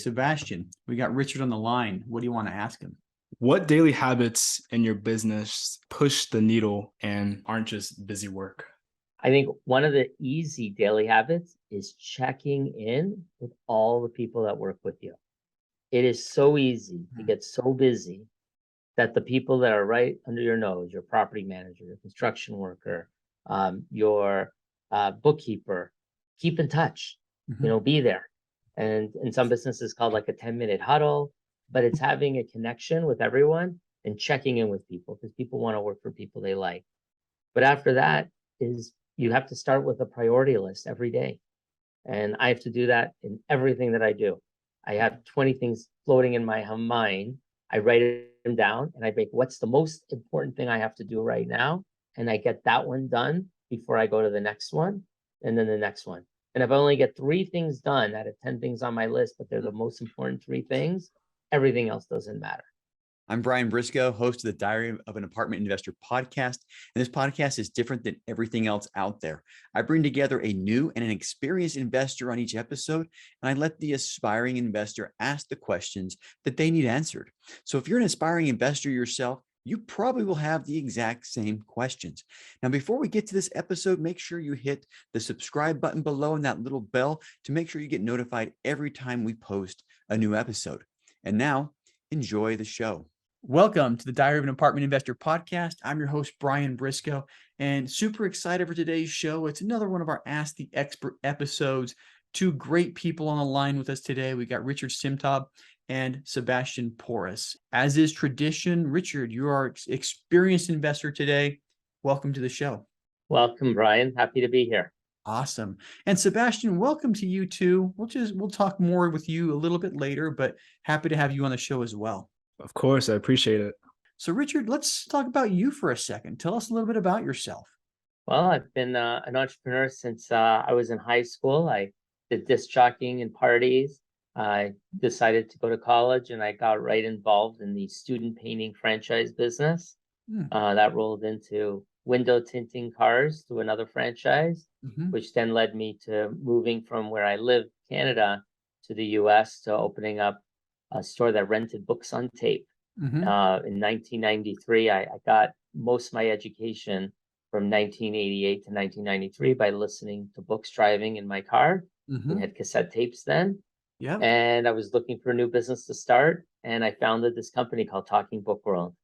Sebastian, we got Richard on the line. What do you want to ask him? What daily habits in your business push the needle and aren't just busy work? I think one of the easy daily habits is checking in with all the people that work with you. It is so easy to get so busy that the people that are right under your nose, your property manager, your construction worker, your bookkeeper, keep in touch, be there. And in some businesses called like a 10-minute huddle, but it's having a connection with everyone and checking in with people because people want to work for people they like. But after that is you have to start with a priority list every day. And I have to do that in everything that I do. I have 20 things floating in my mind. I write them down and I think, what's the most important thing I have to do right now? And I get that one done before I go to the next one and then the next one. And if I only get 3 things done out of 10 things on my list, but they're the most important 3 things, everything else doesn't matter. I'm Brian Briscoe, host of the Diary of an Apartment Investor podcast. And this podcast is different than everything else out there. I bring together a new and an experienced investor on each episode, and I let the aspiring investor ask the questions that they need answered. So if you're an aspiring investor yourself, you probably will have the exact same questions. Now, before we get to this episode, make sure you hit the subscribe button below and that little bell to make sure you get notified every time we post a new episode. And now, enjoy the show. Welcome to the Diary of an Apartment Investor podcast. I'm your host, Brian Briscoe, and super excited for today's show. It's another one of our Ask the Expert episodes. 2 great people on the line with us today. We got Richard Simtob and Sebastian Porras. As is tradition, Richard, you are an experienced investor today. Welcome to the show. Welcome, Brian. Happy to be here. Awesome. And Sebastian, welcome to you too. We'll talk more with you a little bit later, but happy to have you on the show as well. Of course, I appreciate it. So Richard, let's talk about you for a second. Tell us a little bit about yourself. Well, I've been an entrepreneur since I was in high school. I did disc jockeying and parties. I decided to go to college and I got right involved in the student painting franchise business. That rolled into window tinting cars to another franchise, which then led me to moving from where I lived, Canada, to the US to opening up a store that rented books on tape. In 1993, I got most of my education from 1988 to 1993 by listening to books driving in my car. We had cassette tapes then. Yeah. And I was looking for a new business to start. And I founded this company called Talking Book World.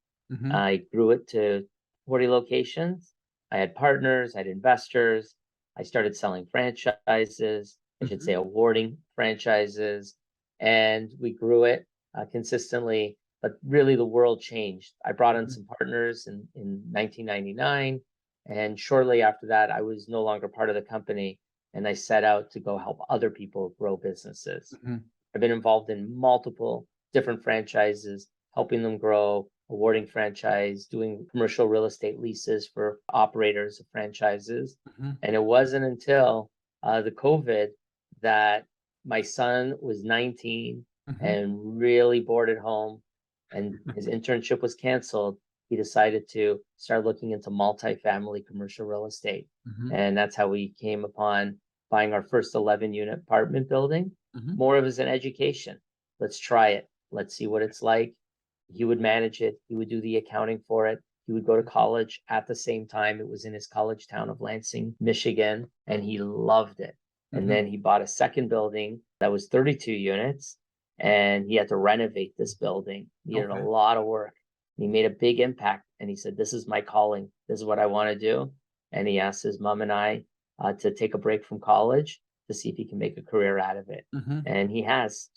I grew it to 40 locations. I had partners, I had investors. I started selling franchises, I should say awarding franchises. And we grew it consistently, but really the world changed. I brought in some partners in 1999, and shortly after that, I was no longer part of the company, and I set out to go help other people grow businesses. I've been involved in multiple different franchises, helping them grow, awarding franchise, doing commercial real estate leases for operators of franchises. And it wasn't until the COVID that my son was 19 and really bored at home and his internship was canceled. He decided to start looking into multifamily commercial real estate. And that's how we came upon buying our first 11-unit apartment building. More of it as an education. Let's try it. Let's see what it's like. He would manage it. He would do the accounting for it. He would go to college at the same time. It was in his college town of Lansing, Michigan, and he loved it. And then he bought a second building that was 32 units, and he had to renovate this building. He needed a lot of work. He made a big impact, and he said, "This is my calling. This is what I want to do." And he asked his mom and I to take a break from college to see if he can make a career out of it. And he has.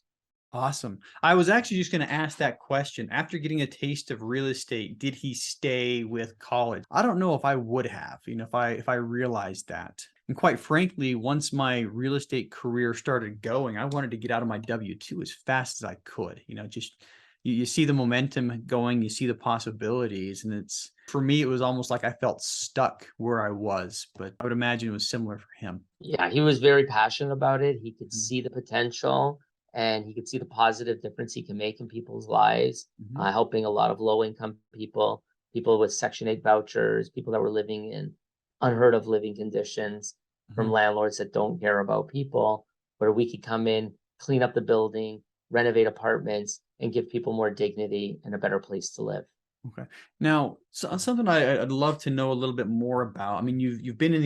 Awesome. I was actually just going to ask that question. After getting a taste of real estate, did he stay with college? I don't know if I would have, if I realized that. And quite frankly, once my real estate career started going, I wanted to get out of my W-2 as fast as I could. Just you see the momentum going, you see the possibilities, and for me, it was almost like I felt stuck where I was, but I would imagine it was similar for him. Yeah, he was very passionate about it. He could see the potential. And he could see the positive difference he can make in people's lives, helping a lot of low-income people, people with Section 8 vouchers, people that were living in unheard of living conditions from landlords that don't care about people, where we could come in, clean up the building, renovate apartments, and give people more dignity and a better place to live. Okay. Now, something I'd love to know a little bit more about. I mean, you've been in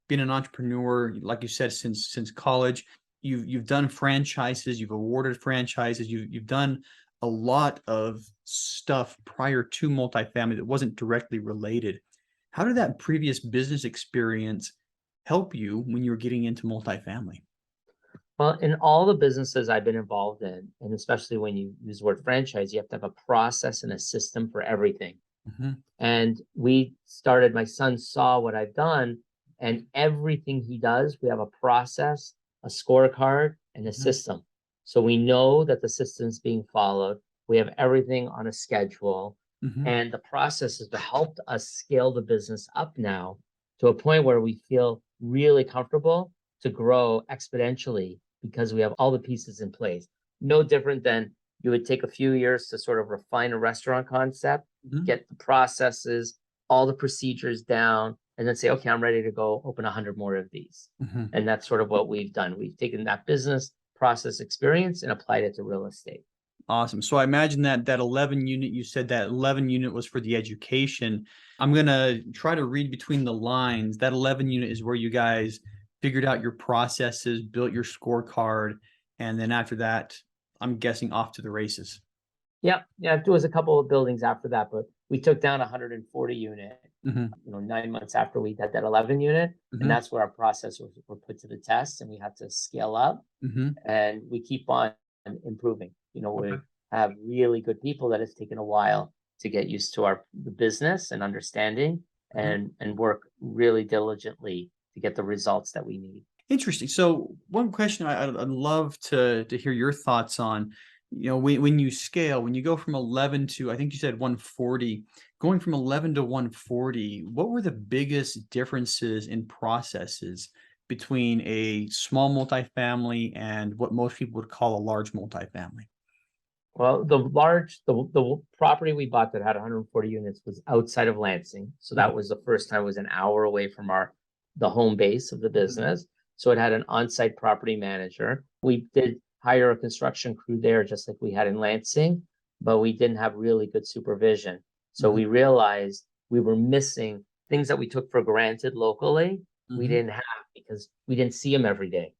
been an entrepreneur, like you said, since college. You've done franchises, you've awarded franchises, you've done a lot of stuff prior to multifamily that wasn't directly related. How did that previous business experience help you when you were getting into multifamily? Well, in all the businesses I've been involved in, and especially when you use the word franchise, you have to have a process and a system for everything. Mm-hmm. And my son saw what I've done, and everything he does, we have a process, a scorecard, and a system. So we know that the system's being followed. We have everything on a schedule. And the process has helped us scale the business up now to a point where we feel really comfortable to grow exponentially because we have all the pieces in place. No different than you would take a few years to sort of refine a restaurant concept, get the processes, all the procedures down, and then say, okay, I'm ready to go open 100 more of these. And that's sort of what we've done. We've taken that business process experience and applied it to real estate. Awesome. So I imagine that 11 unit, you said that 11 unit was for the education. I'm going to try to read between the lines. That 11 unit is where you guys figured out your processes, built your scorecard, and then after that, I'm guessing off to the races. Yeah, there was a couple of buildings after that, but we took down 140 unit, 9 months after we did that 11 unit. And that's where our processes were put to the test, and we had to scale up, and we keep on improving. We have really good people that it's taken a while to get used to the business and understanding, and work really diligently to get the results that we need. Interesting. So one question I'd love to hear your thoughts on, when you scale, when you go from 11 to, I think you said 140, going from 11 to 140, what were the biggest differences in processes between a small multifamily and what most people would call a large multifamily? Well, the property we bought that had 140 units was outside of Lansing. So that was the first time. It was an hour away from the home base of the business. So it had an on-site property manager. We did hire a construction crew there, just like we had in Lansing, but we didn't have really good supervision. So we realized we were missing things that we took for granted locally. We didn't have because we didn't see them every day.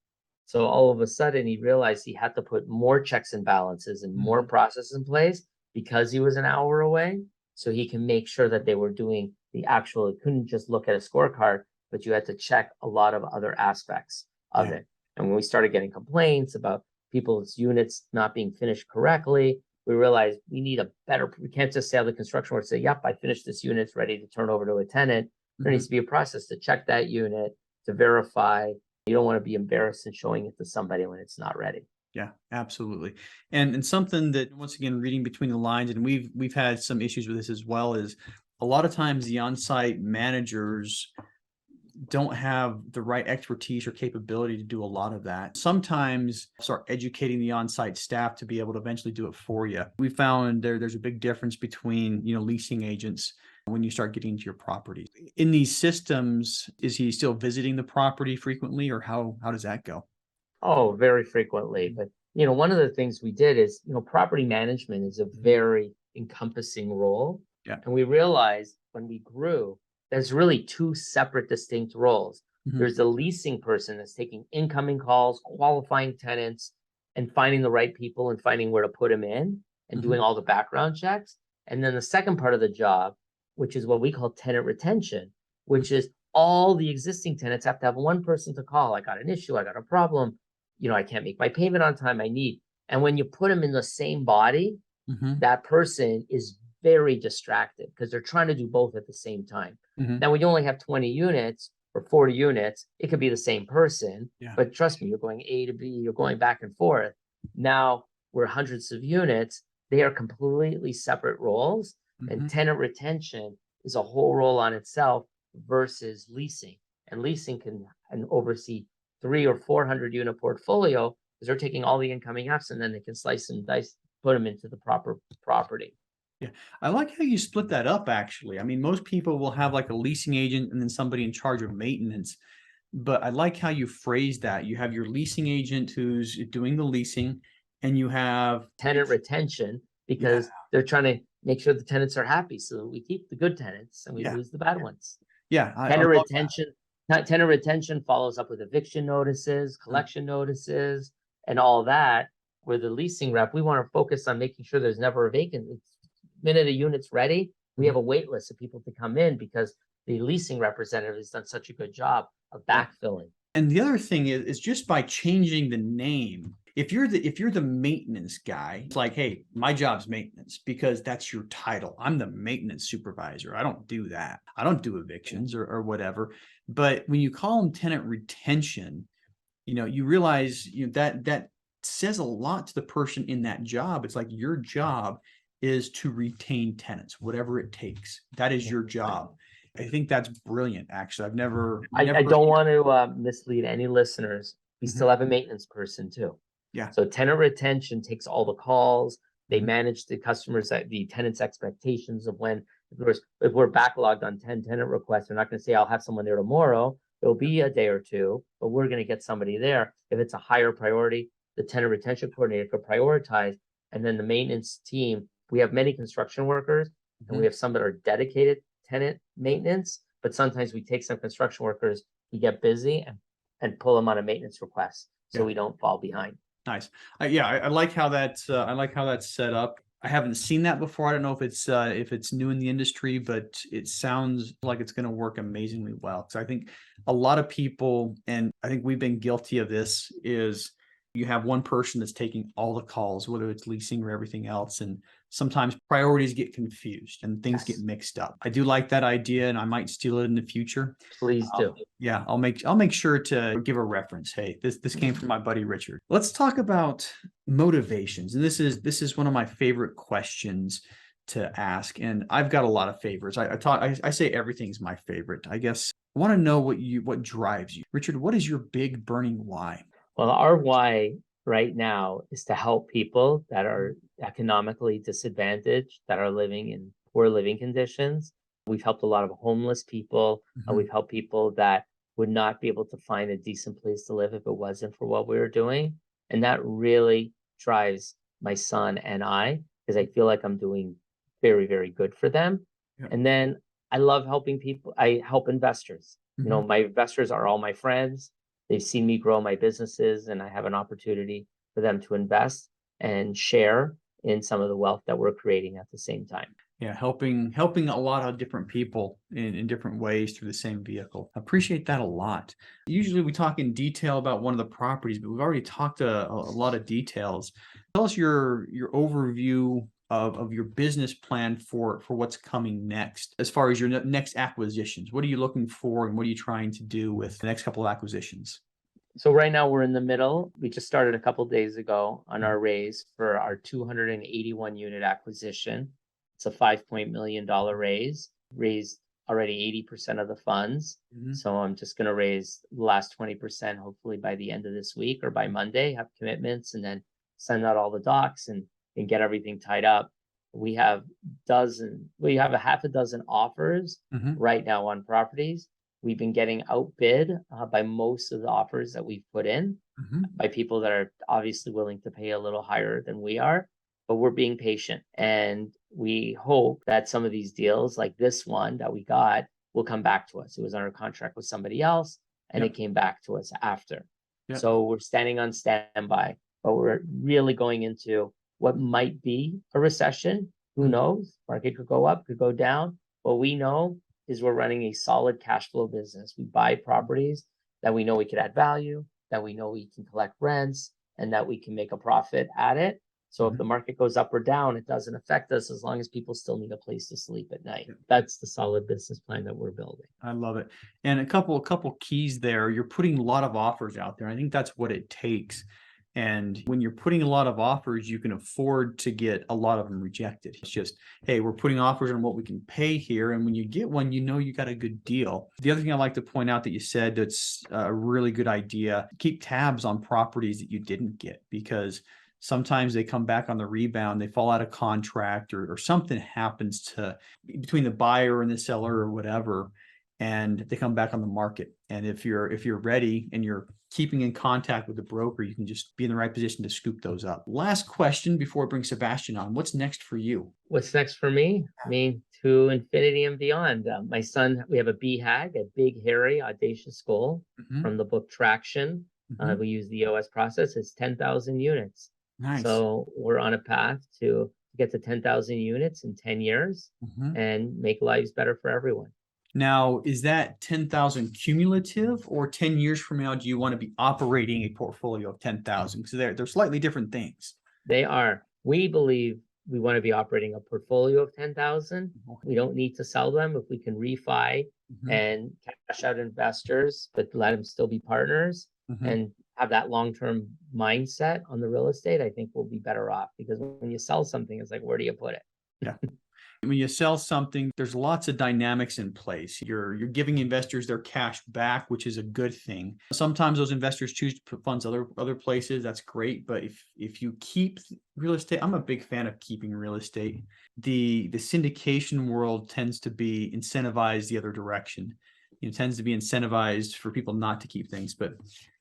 So all of a sudden he realized he had to put more checks and balances and more processes in place because he was an hour away. So he can make sure that they were doing the actual, it couldn't just look at a scorecard, but you had to check a lot of other aspects of it. And when we started getting complaints about people's units not being finished correctly, we realized we can't just say how the construction worker say, yep, I finished this unit, it's ready to turn over to a tenant. There needs to be a process to check that unit, to verify. You don't want to be embarrassed in showing it to somebody when it's not ready. Yeah, absolutely. And something that, once again, reading between the lines, and we've had some issues with this as well, is a lot of times the on-site managers don't have the right expertise or capability to do a lot of that. Sometimes start educating the on-site staff to be able to eventually do it for you. We found there's a big difference between, leasing agents when you start getting into your property. In these systems, is he still visiting the property frequently, or how does that go? Oh, very frequently. But, one of the things we did is, property management is a very encompassing role. Yeah. And we realized when we grew, there's really two separate distinct roles. There's the leasing person that's taking incoming calls, qualifying tenants, and finding the right people and finding where to put them in and doing all the background checks. And then the second part of the job, which is what we call tenant retention, which is all the existing tenants have to have one person to call. I got an issue, I got a problem, I can't make my payment on time, I need. And when you put them in the same body, that person is very distracted because they're trying to do both at the same time. Now, when you only have 20 units or 40 units, it could be the same person, but trust me, you're going A to B, you're going back and forth. Now we're hundreds of units. They are completely separate roles, and tenant retention is a whole role on itself versus leasing. And leasing can oversee 300 or 400 unit portfolio because they're taking all the incoming apps and then they can slice and dice, put them into the proper property. Yeah, I like how you split that up, actually. I mean, most people will have like a leasing agent and then somebody in charge of maintenance. But I like how you phrase that. You have your leasing agent who's doing the leasing, and you have tenant retention, because they're trying to make sure the tenants are happy. So we keep the good tenants and we lose the bad ones. Yeah. Tenant retention follows up with eviction notices, collection notices, and all that. Where the leasing rep, we want to focus on making sure there's never a vacant. The minute a unit's ready, we have a wait list of people to come in, because the leasing representative has done such a good job of backfilling. And the other thing is just by changing the name, if you're the maintenance guy, it's like, hey, my job's maintenance because that's your title. I'm the maintenance supervisor. I don't do that. I don't do evictions or whatever. But when you call them tenant retention, you realize that says a lot to the person in that job. It's like your job is to retain tenants, whatever it takes. That is your job. I think that's brilliant. Actually, I don't want to mislead any listeners. We still have a maintenance person too. Yeah. So tenant retention takes all the calls. They manage the the tenants' expectations of when, if we're backlogged on 10 tenant requests, they're not going to say, I'll have someone there tomorrow. It'll be a day or two, but we're going to get somebody there. If it's a higher priority, the tenant retention coordinator could prioritize. And then the maintenance team, we have many construction workers, and we have some that are dedicated tenant maintenance, but sometimes we take some construction workers, we get busy and pull them on a maintenance request so we don't fall behind. Nice. I like how that's set up. I haven't seen that before. I don't know if it's new in the industry, but it sounds like it's going to work amazingly well. So I think a lot of people, and I think we've been guilty of this, is you have one person that's taking all the calls, whether it's leasing or everything else. And sometimes priorities get confused and things get mixed up. I do like that idea, and I might steal it in the future. Please do. Yeah, I'll make sure to give a reference. Hey, this came from my buddy Richard. Let's talk about motivations. And this is one of my favorite questions to ask. And I've got a lot of favorites. I say everything's my favorite. I guess I want to know what drives you. Richard, what is your big burning why? Well, our why right now is to help people that are economically disadvantaged, that are living in poor living conditions. We've helped a lot of homeless people. We've helped people that would not be able to find a decent place to live if it wasn't for what we were doing. And that really drives my son and I, because I feel like I'm doing very, very good for them. Yeah. And then I love helping people. I help investors. My investors are all my friends. They've seen me grow my businesses, and I have an opportunity for them to invest and share in some of the wealth that we're creating at the same time. Yeah, helping a lot of different people in different ways through the same vehicle. I appreciate that a lot. Usually we talk in detail about one of the properties, but we've already talked a lot of details. Tell us your overview of your business plan for what's coming next, as far as your next acquisitions. What are you looking for, and what are you trying to do with the next couple of acquisitions? So right now we're in the middle. We just started a couple of days ago on our raise for our 281 unit acquisition. It's a $5 million raise, raised already 80% of the funds. So I'm just going to raise the last 20%, hopefully by the end of this week or by Monday, have commitments, and then send out all the docs and get everything tied up. We have a half a dozen offers right now on properties. We've been getting outbid by most of the offers that we've put in by people that are obviously willing to pay a little higher than we are, but we're being patient. And we hope that some of these deals, like this one that we got, will come back to us. It was under contract with somebody else, and it came back to us after. So we're standing on standby, but we're really going into what might be a recession. Who knows? Market could go up, could go down. What we know is we're running a solid cash flow business. We buy properties that we know we could add value, that we know we can collect rents, and that we can make a profit at it. So if the market goes up or down, it doesn't affect us as long as people still need a place to sleep at night. That's the solid business plan that we're building. I love it. And a couple keys there. You're putting a lot of offers out there. I think that's what it takes. And when you're putting a lot of offers, you can afford to get a lot of them rejected. It's just, hey, we're putting offers on what we can pay here. And when you get one, you know you got a good deal. The other thing I'd like to point out that you said that's a really good idea, keep tabs on properties that you didn't get, because sometimes they come back on the rebound, they fall out of contract, or something happens between the buyer and the seller or whatever. and they come back on the market. And if you're ready and you're keeping in contact with the broker, you can just be in the right position to scoop those up. Last question before I bring Sebastian on. What's next for you? What's next for me? I mean, to infinity and beyond. My son, we have a BHAG, a big, hairy, audacious goal from the book Traction. We use the EOS process. It's 10,000 units. Nice. So we're on a path to get to 10,000 units in 10 years and make lives better for everyone. Now, is that 10,000 cumulative, or 10 years from now, do you want to be operating a portfolio of 10,000? So they're slightly different things. They are. We believe we want to be operating a portfolio of 10,000. We don't need to sell them. If we can refi and cash out investors, but let them still be partners and have that long-term mindset on the real estate, I think we'll be better off, because when you sell something, it's like, where do you put it? Yeah. When you sell something, there's lots of dynamics in place. You're giving investors their cash back, which is a good thing. Sometimes those investors choose to put funds other places. That's great. But if you keep real estate, I'm a big fan of keeping real estate. The syndication world tends to be incentivized the other direction. It tends to be incentivized for people not to keep things. But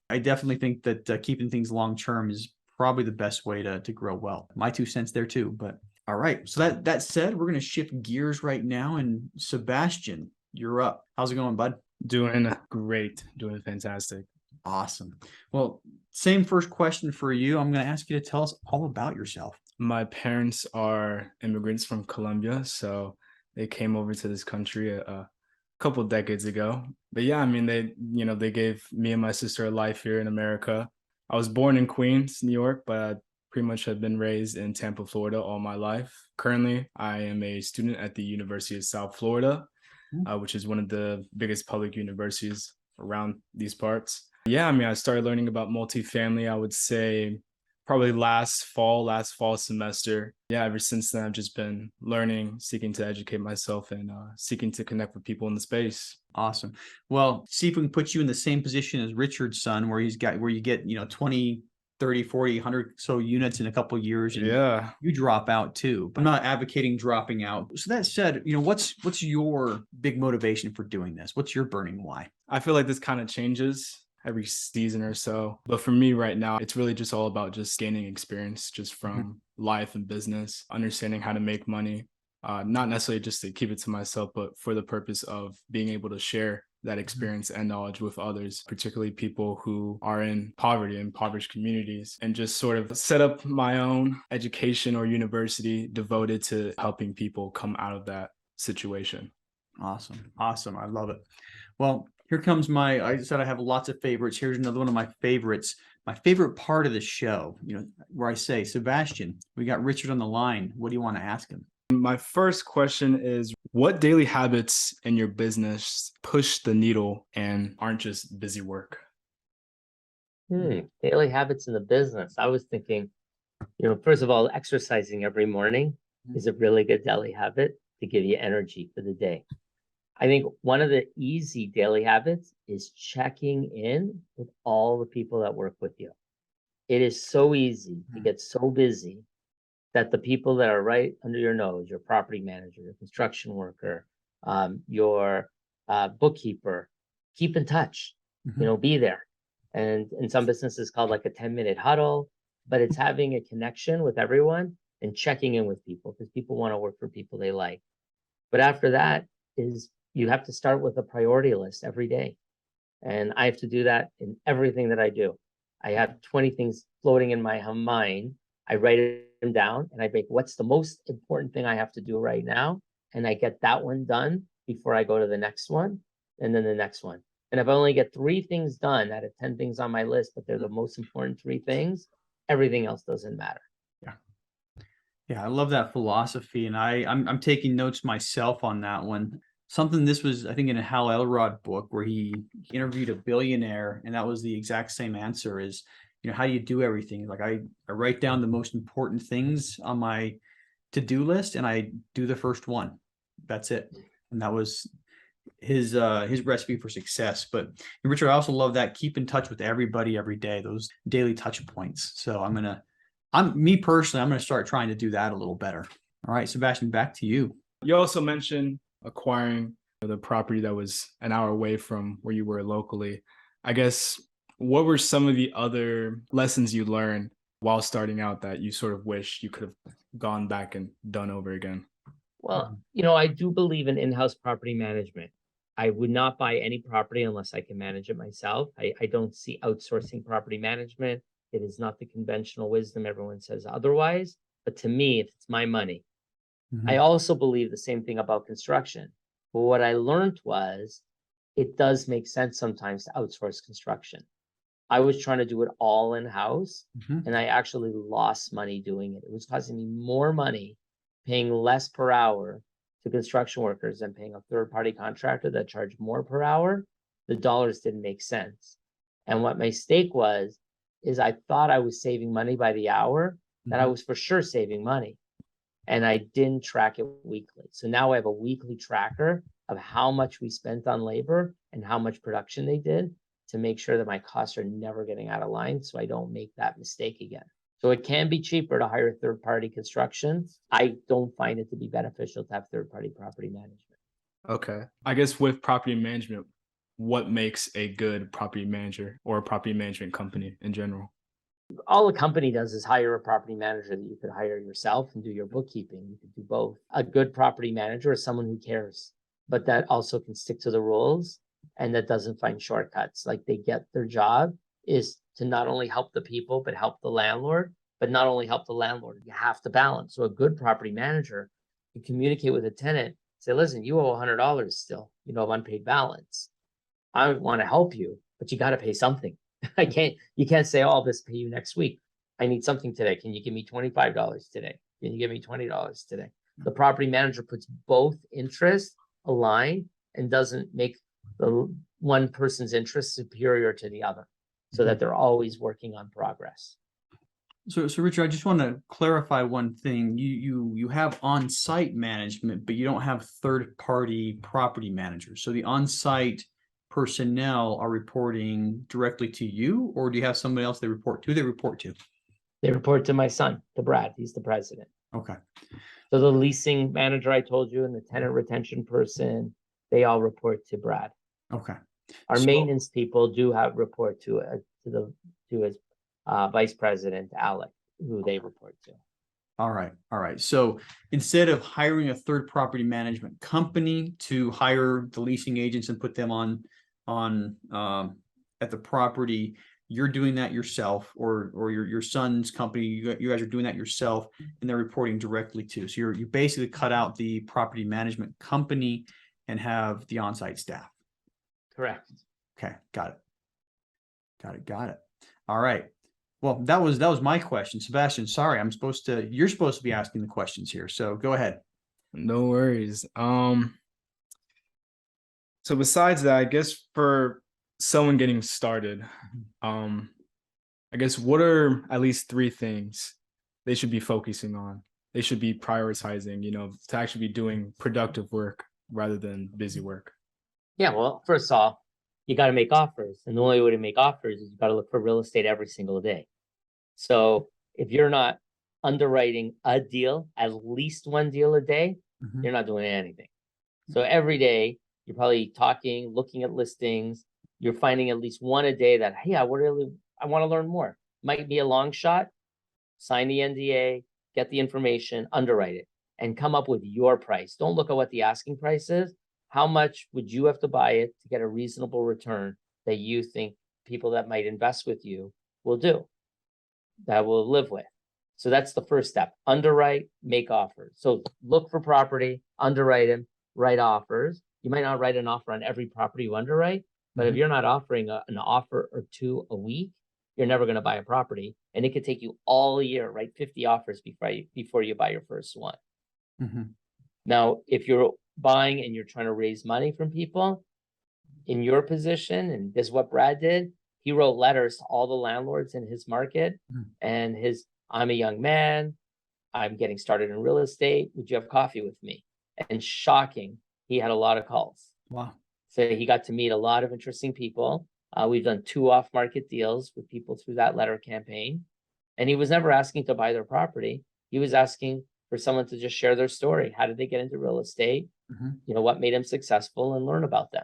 I definitely think that keeping things long term is probably the best way to grow wealth. My 2 cents there too. But all right. So that said, we're going to shift gears right now. And Sebastian, you're up. How's it going, bud? Doing great. Doing fantastic. Awesome. Well, same first question for you. I'm going to ask you to tell us all about yourself. My parents are immigrants from Colombia, so they came over to this country a couple of decades ago. But yeah, I mean, they gave me and my sister a life here in America. I was born in Queens, New York, but pretty much have been raised in Tampa, Florida all my life. Currently, I am a student at the University of South Florida, which is one of the biggest public universities around these parts. Yeah, I mean, I started learning about multifamily, I would say probably last fall semester. Yeah, ever since then, I've just been learning, seeking to educate myself, and seeking to connect with people in the space. Awesome. Well, see if we can put you in the same position as Richard's son, where you get, 20, 30, 40, 100 so units in a couple of years, and you drop out too. But I'm not advocating dropping out. So that said, what's your big motivation for doing this? What's your burning why? I feel like this kind of changes every season or so. But for me right now, it's really just all about just gaining experience just from life and business, understanding how to make money, not necessarily just to keep it to myself, but for the purpose of being able to share that experience and knowledge with others, particularly people who are in poverty, impoverished communities, and just sort of set up my own education or university devoted to helping people come out of that situation. Awesome. I love it. Well, here comes I said I have lots of favorites. Here's another one of my favorites. My favorite part of the show, where I say, Sebastian, we got Richard on the line. What do you want to ask him? My first question is, what daily habits in your business push the needle and aren't just busy work? Daily habits in the business. I was thinking, first of all, exercising every morning is a really good daily habit to give you energy for the day. I think one of the easy daily habits is checking in with all the people that work with you. It is so easy to get so busy that the people that are right under your nose, your property manager, your construction worker, your bookkeeper, keep in touch, be there. And in some businesses called like a 10-minute huddle, but it's having a connection with everyone and checking in with people, because people want to work for people they like. But after that is you have to start with a priority list every day. And I have to do that in everything that I do. I have 20 things floating in my mind. I write them down and I make what's the most important thing I have to do right now. And I get that one done before I go to the next one, and then the next one. And if I only get 3 things done out of 10 things on my list, but they're the most important 3 things, everything else doesn't matter. Yeah, I love that philosophy. And I'm taking notes myself on that one. This was, I think, in a Hal Elrod book where he interviewed a billionaire, and that was the exact same answer is, how do you do everything? Like I write down the most important things on my to-do list and I do the first one. That's it. And that was his recipe for success. But Richard, I also love that keep in touch with everybody every day, those daily touch points. So I'm going to start trying to do that a little better. All right, Sebastian, back to you. You also mentioned acquiring the property that was an hour away from where you were locally. I guess, what were some of the other lessons you learned while starting out that you sort of wish you could have gone back and done over again? Well, I do believe in in-house property management. I would not buy any property unless I can manage it myself. I don't see outsourcing property management. It is not the conventional wisdom. Everyone says otherwise. But to me, if it's my money, I also believe the same thing about construction. But what I learned was it does make sense sometimes to outsource construction. I was trying to do it all in-house, and I actually lost money doing it. It was costing me more money paying less per hour to construction workers than paying a third-party contractor that charged more per hour. The dollars didn't make sense. And what my mistake was, is I thought I was saving money by the hour, that I was for sure saving money. And I didn't track it weekly. So now I have a weekly tracker of how much we spent on labor and how much production they did to make sure that my costs are never getting out of line so I don't make that mistake again. So it can be cheaper to hire third-party construction. I don't find it to be beneficial to have third-party property management. Okay. I guess with property management, what makes a good property manager or a property management company in general? All a company does is hire a property manager that you could hire yourself and do your bookkeeping. You could do both. A good property manager is someone who cares, but that also can stick to the rules and that doesn't find shortcuts. Like, they get their job is to not only help the people, but help the landlord, but not only help the landlord, you have to balance. So a good property manager can communicate with a tenant, say, listen, you owe $100 still, of unpaid balance. I want to help you, but you got to pay something. You can't say, oh, I'll just pay you next week. I need something today. Can you give me $25 today? Can you give me $20 today? The property manager puts both interests aligned and doesn't make the one person's interest superior to the other, so that they're always working on progress. So Richard, I just want to clarify one thing. You have on-site management, but you don't have third-party property managers. So the on-site personnel are reporting directly to you, or do you have somebody else they report to? They report to my son, to Brad. He's the president. Okay. So the leasing manager I told you and the tenant retention person, they all report to Brad. Okay. Our maintenance people do have report to his vice president, Alec, who they report to. All right. So instead of hiring a third property management company to hire the leasing agents and put them on at the property, you're doing that yourself, or your son's company, you guys are doing that yourself, and they're reporting directly to. So you basically cut out the property management company and have the on-site staff. Correct. Okay, got it. All right. Well, that was my question, Sebastian. Sorry, you're supposed to be asking the questions here. So go ahead. No worries. So besides that, I guess for someone getting started, I guess what are at least 3 things they should be focusing on? They should be prioritizing, to actually be doing productive work rather than busy work. Yeah, well, first off, you got to make offers. And the only way to make offers is you got to look for real estate every single day. So if you're not underwriting a deal, at least one deal a day, you're not doing anything. So every day you're probably talking, looking at listings, you're finding at least one a day that, hey, I want to learn more. Might be a long shot, sign the NDA, get the information, underwrite it, and come up with your price. Don't look at what the asking price is. How much would you have to buy it to get a reasonable return that you think people that might invest with you will do, that will live with? So that's the first step. Underwrite, make offers. So look for property, underwrite them, write offers. You might not write an offer on every property you underwrite, but if you're not offering an offer or 2 a week, you're never going to buy a property. And it could take you all year, write 50 offers before you buy your first one. Now, if you're buying and you're trying to raise money from people in your position, and this is what Brad did, he wrote letters to all the landlords in his market and I'm a young man, I'm getting started in real estate, would you have coffee with me? And shocking, he had a lot of calls. Wow. So he got to meet a lot of interesting people. We've done 2 off-market deals with people through that letter campaign. And he was never asking to buy their property. He was asking for someone to just share their story. How did they get into real estate? What made them successful, and learn about them.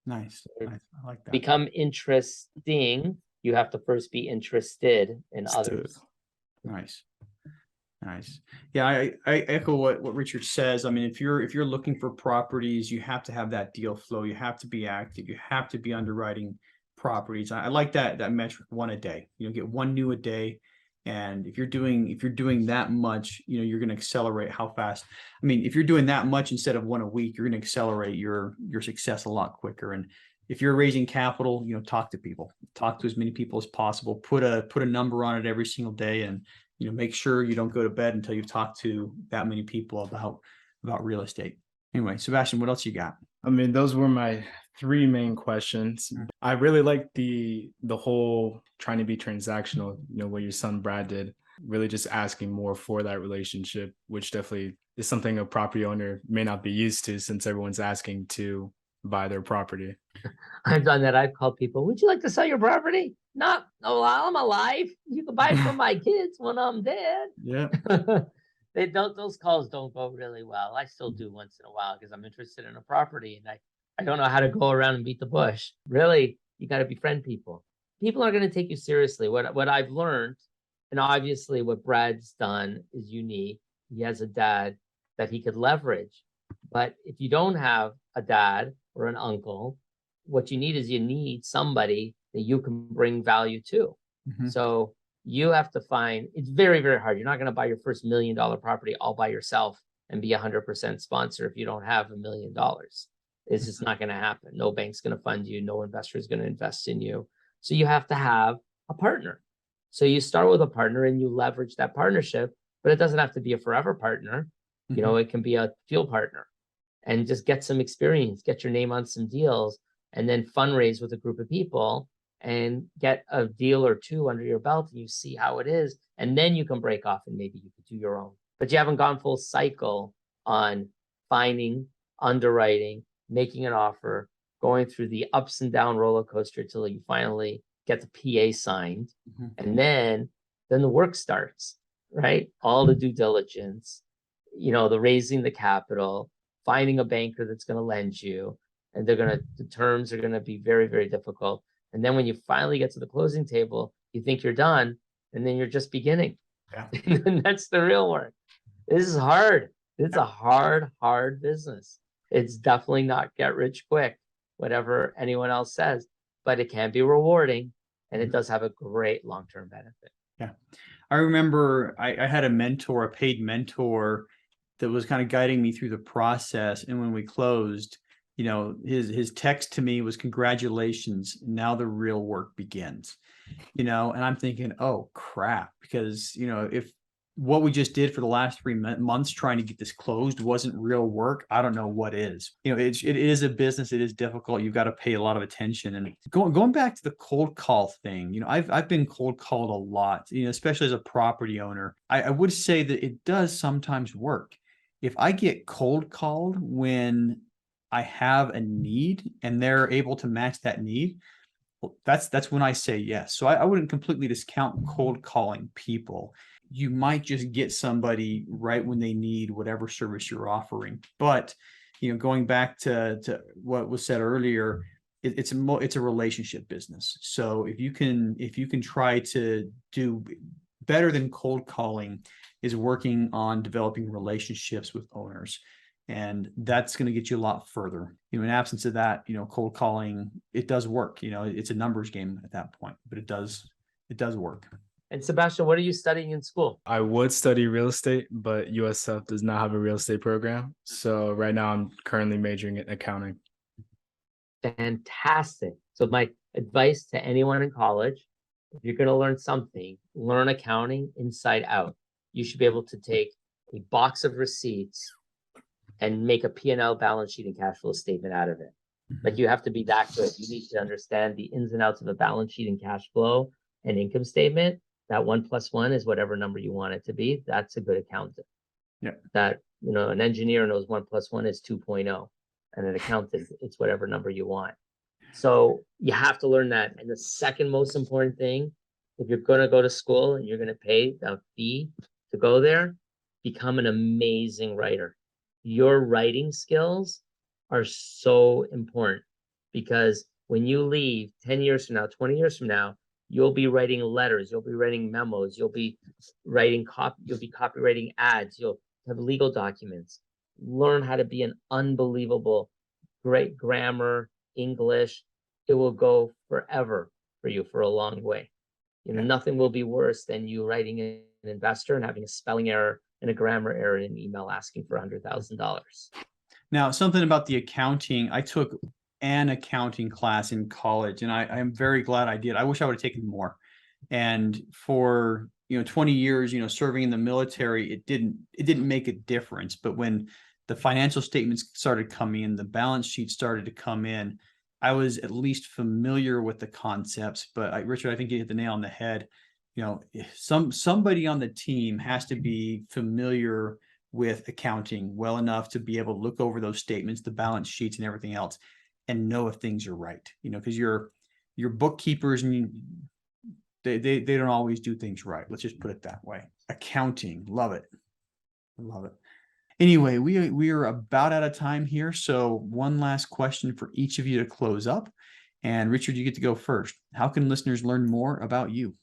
Nice. I like that. Become interesting. You have to first be interested in others. Nice. Yeah, I echo what Richard says. I mean, if you're looking for properties, you have to have that deal flow. You have to be active. You have to be underwriting properties. I like that metric, one a day. Get one new a day. And if you're doing that much, you're going to accelerate how fast. I mean, if you're doing that much instead of one a week, you're going to accelerate your success a lot quicker. And if you're raising capital, talk to people, talk to as many people as possible, put a number on it every single day, and make sure you don't go to bed until you've talked to that many people about real estate. Anyway, Sebastian, what else you got? I mean, those were my three main questions. I really like the whole trying to be transactional, what your son Brad did, really just asking more for that relationship, which definitely is something a property owner may not be used to, since everyone's asking to buy their property. I've done that. I've called people, would you like to sell your property? Not while I'm alive. You can buy it from my kids when I'm dead. Yeah. Those calls don't go really well. I still do once in a while because I'm interested in a property, and I don't know how to go around and beat the bush. Really, you got to befriend people. People are going to take you seriously. What I've learned, and obviously what Brad's done is unique. He has a dad that he could leverage. But if you don't have a dad or an uncle, what you need somebody that you can bring value to. So you have to find, it's very, very hard. You're not going to buy your first $1 million property all by yourself and be 100% sponsor if you don't have $1 million. It's just not going to happen. No bank's going to fund you. No investor is going to invest in you. So you have to have a partner. So you start with a partner and you leverage that partnership, but it doesn't have to be a forever partner. It can be a field partner, and just get some experience, get your name on some deals, and then fundraise with a group of people and get a deal or two under your belt, and you see how it is. And then you can break off and maybe you could do your own. But you haven't gone full cycle on finding, underwriting, making an offer, going through the ups and down roller coaster till you finally get the PA signed. And then the work starts, right? All the due diligence, the raising the capital, finding a banker that's going to lend you, and the terms are going to be very, very difficult. And then when you finally get to the closing table, you think you're done, and then you're just beginning. Yeah. And that's the real work. This is hard. It's a hard business. It's definitely not get rich quick, whatever anyone else says, but it can be rewarding, and it does have a great long-term benefit. Yeah. I remember I had a paid mentor that was kind of guiding me through the process. And when we closed, his text to me was, congratulations, now the real work begins. And I'm thinking, oh crap, because if what we just did for the last 3 months trying to get this closed wasn't real work, I don't know what is. It is a business. It is difficult. You've got to pay a lot of attention. And going back to the cold call thing, I've been cold called a lot, especially as a property owner. I would say that it does sometimes work. If I get cold called when I have a need and they're able to match that need, well, that's when I say yes. So I wouldn't completely discount cold calling people. You might just get somebody right when they need whatever service you're offering. But going back to what was said earlier, it's a relationship business. So if you can try to do better than cold calling, is working on developing relationships with owners. And that's going to get you a lot further. In absence of that, cold calling, it does work. It's a numbers game at that point, but it does work. And Sebastian, what are you studying in school? I would study real estate, but USF does not have a real estate program. So right now I'm currently majoring in accounting. Fantastic. So my advice to anyone in college, if you're going to learn something, learn accounting inside out. You should be able to take a box of receipts and make a P&L balance sheet and cash flow statement out of it. Like, you have to be that good. You need to understand the ins and outs of a balance sheet and cash flow and income statement. That 1 + 1 is whatever number you want it to be. That's a good accountant. Yeah. That, an engineer knows 1 + 1 is 2.0, and an accountant, it's whatever number you want. So you have to learn that. And the second most important thing, if you're going to go to school and you're going to pay the fee to go there, become an amazing writer. Your writing skills are so important because when you leave 10 years from now, 20 years from now, you'll be writing letters, you'll be writing memos, you'll be writing you'll be copywriting ads, you'll have legal documents. Learn how to be an unbelievable, great grammar, English. It will go forever for you for a long way. Nothing will be worse than you writing an investor and having a spelling error and a grammar error in an email asking for $100,000. Now, something about the accounting, I took an accounting class in college, and I'm very glad I did. I wish I would have taken more. And for 20 years, serving in the military, it didn't make a difference. But when the financial statements started coming in, the balance sheet started to come in, I was at least familiar with the concepts. But Richard, I think you hit the nail on the head. Somebody on the team has to be familiar with accounting well enough to be able to look over those statements, the balance sheets and everything else, and know if things are right. Because your bookkeepers, and they don't always do things right. Let's just put it that way. Accounting, love it. Anyway, we are about out of time here. So one last question for each of you to close up. And Richard, you get to go first. How can listeners learn more about you?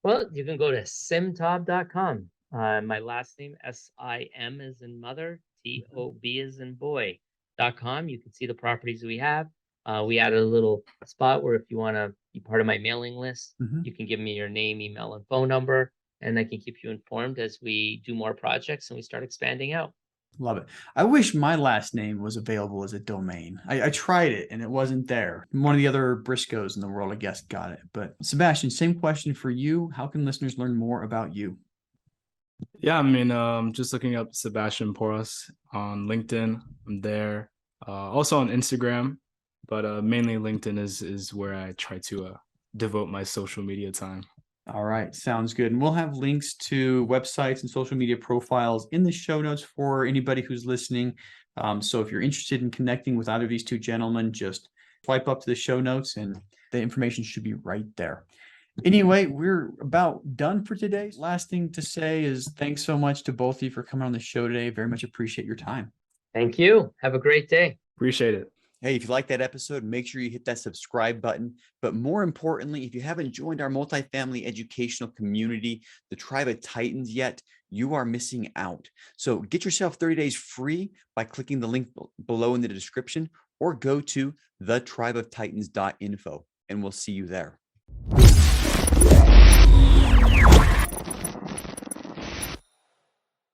Well, you can go to simtob.com. My last name, SIM as in mother, TOB as in boy.com. You can see the properties we have. We added a little spot where if you want to be part of my mailing list, you can give me your name, email, and phone number, and I can keep you informed as we do more projects and we start expanding out. Love it. I wish my last name was available as a domain. I tried it and it wasn't there. One of the other Briscoes in the world, I guess, got it. But Sebastian, same question for you. How can listeners learn more about you? Yeah, I mean, just looking up Sebastian Porras on LinkedIn. I'm there. Also on Instagram, but mainly LinkedIn is where I try to devote my social media time. All right, sounds good. And we'll have links to websites and social media profiles in the show notes for anybody who's listening. So if you're interested in connecting with either of these two gentlemen, just swipe up to the show notes and the information should be right there. Anyway, we're about done for today. Last thing to say is thanks so much to both of you for coming on the show today. Very much appreciate your time. Thank you. Have a great day. Appreciate it. Hey, if you like that episode, make sure you hit that subscribe button. But more importantly, if you haven't joined our multifamily educational community, the Tribe of Titans yet, you are missing out. So get yourself 30 days free by clicking the link below in the description or go to thetribeoftitans.info and we'll see you there.